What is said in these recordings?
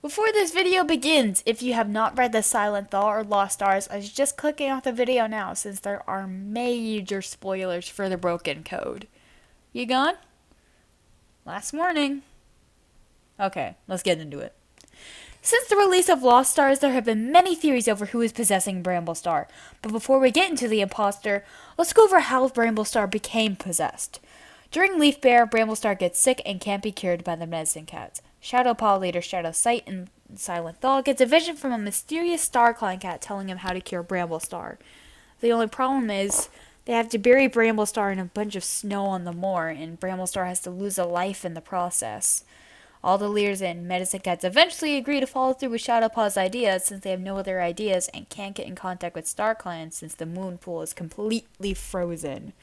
Before this video begins, if you have not read the Silent Thaw or Lost Stars, I suggest clicking off the video now since there are major spoilers for the broken code. You gone? Last warning. Okay, let's get into it. Since the release of Lost Stars, there have been many theories over who is possessing Bramblestar. But before we get into the imposter, let's go over how Bramblestar became possessed. During Leaf Bear, Bramblestar gets sick and can't be cured by the medicine cats. Shadow Paw, later Shadow Sight, and Silent Thaw gets a vision from a mysterious Star Clan cat telling him how to cure Bramblestar. The only problem is they have to bury Bramblestar in a bunch of snow on the moor, and Bramblestar has to lose a life in the process. All the leaders and medicine cats eventually agree to follow through with Shadow Paw's ideas since they have no other ideas and can't get in contact with Star Clan since the moon pool is completely frozen.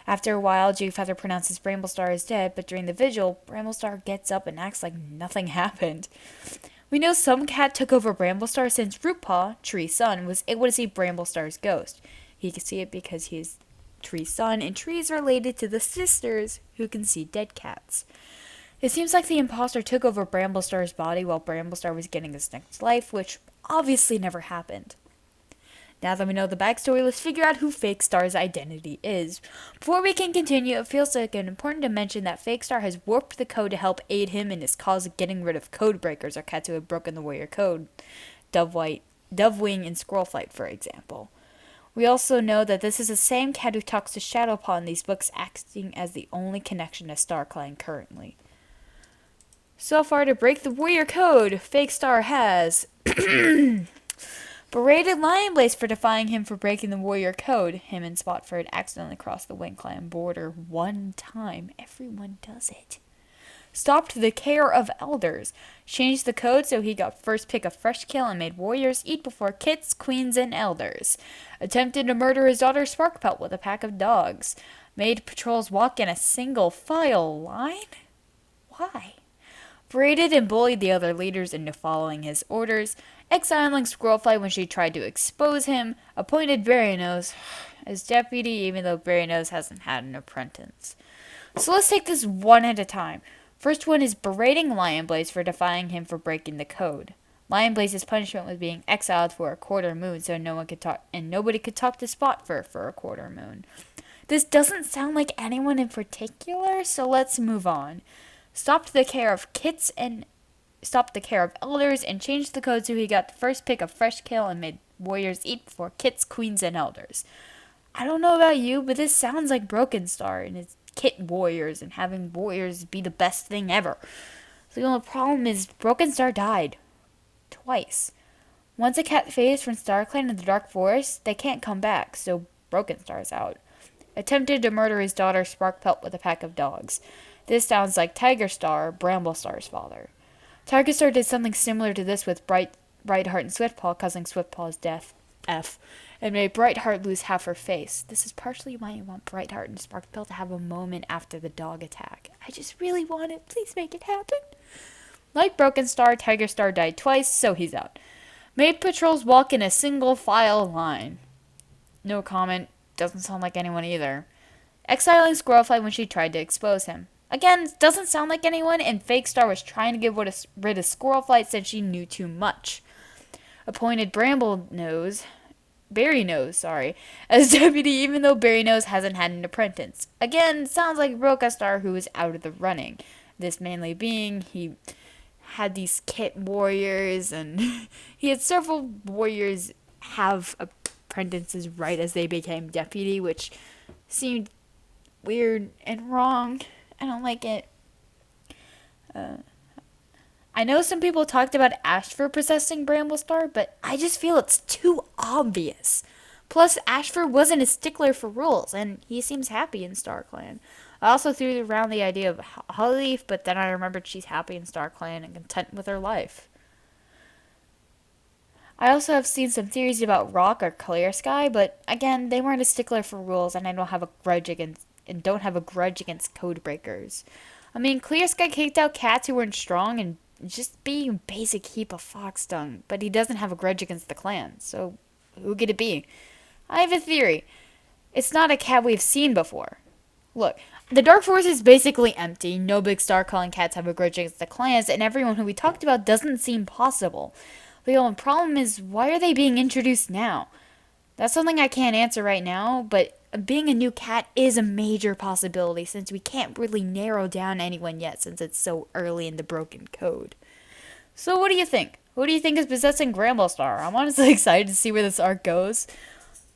After a while, Jewfeather pronounces Bramblestar is dead, but during the vigil, Bramblestar gets up and acts like nothing happened. We know some cat took over Bramblestar since Rootpaw, Tree's son, was able to see Bramblestar's ghost. He can see it because he is Tree's son, and Tree is related to the sisters who can see dead cats. It seems like the imposter took over Bramblestar's body while Bramblestar was getting his next life, which obviously never happened. Now that we know the backstory, let's figure out who Fake Star's identity is. Before we can continue, it feels like important to mention that Fake Star has warped the code to help aid him in his cause of getting rid of code breakers or cats who have broken the warrior code. Dovewing and Squirrelflight, for example. We also know that this is the same cat who talks to Shadowpaw in these books, acting as the only connection to StarClan currently. So far, to break the warrior code, Fake Star has berated Lion Blaze for defying him for breaking the warrior code. Him and Spotford accidentally crossed the Wing Clan border one time. Everyone does it. Stopped the care of elders. Changed the code so he got first pick of fresh kill and made warriors eat before kits, queens, and elders. Attempted to murder his daughter Sparkpelt with a pack of dogs. Made patrols walk in a single file line? Why? Berated and bullied the other leaders into following his orders, exiling Squirrelflight when she tried to expose him, appointed Berrynose as deputy even though Berrynose hasn't had an apprentice. So let's take this one at a time. First one is berating Lion Blaze for defying him for breaking the code. Lion Blaze's punishment was being exiled for a quarter moon so no one could talk and nobody could talk to Spotfur for a quarter moon. This doesn't sound like anyone in particular, so let's move on. Stopped the care of elders and changed the code so he got the first pick of fresh kill and made warriors eat before kits, queens, and elders. I don't know about you, but this sounds like Broken Star and his kit warriors and having warriors be the best thing ever. The only problem is Broken Star died. Twice. Once a cat fades from StarClan in the Dark Forest, they can't come back, so Broken Star's out. Attempted to murder his daughter Sparkpelt with a pack of dogs. This sounds like Tiger Star, Bramblestar's father. Tiger Star did something similar to this with Brightheart and Swiftpaw, causing Swiftpaw's death, and made Brightheart lose half her face. This is partially why I want Brightheart and Sparkpelt to have a moment after the dog attack. I just really want it. Please make it happen. Like Broken Star, Tiger Star died twice, so he's out. Made patrols walk in a single file line. No comment. Doesn't sound like anyone either. Exiling Squirrelflight when she tried to expose him. Again, doesn't sound like anyone, and Fake Star was trying to get rid of Squirrelflight since she knew too much. Appointed Berrynose, as deputy even though Berrynose hasn't had an apprentice. Again, sounds like Broken Star who is out of the running. This mainly being he had these kit warriors, and he had several warriors have apprentices right as they became deputy, which seemed weird and wrong. I don't like it. I know some people talked about Ashfur possessing Bramblestar, but I just feel it's too obvious. Plus, Ashfur wasn't a stickler for rules, and he seems happy in StarClan. I also threw around the idea of Hollyleaf, but then I remembered she's happy in StarClan and content with her life. I also have seen some theories about Rock or Clear Sky, but again, they weren't a stickler for rules, and I don't have a grudge against code breakers. I mean, Clear Sky kicked out cats who weren't strong and just being a basic heap of fox dung, but he doesn't have a grudge against the clan, so who could it be? I have a theory. It's not a cat we've seen before. Look, The Dark Forest is basically empty. No big star calling cats have a grudge against the clans, and everyone who we talked about doesn't seem possible. The only problem is, why are they being introduced now? That's something I can't answer right now, but being a new cat is a major possibility since we can't really narrow down anyone yet since it's so early in the broken code. So what do you think? Who do you think is possessing Bramblestar? I'm honestly excited to see where this arc goes.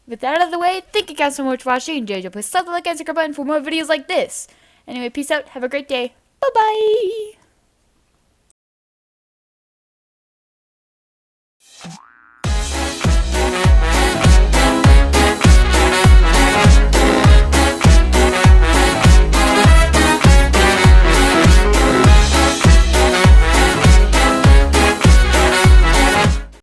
With that out of the way, thank you guys so much for watching. Jojo, please slap the like and subscribe button for more videos like this. Anyway, peace out. Have a great day. Bye-bye.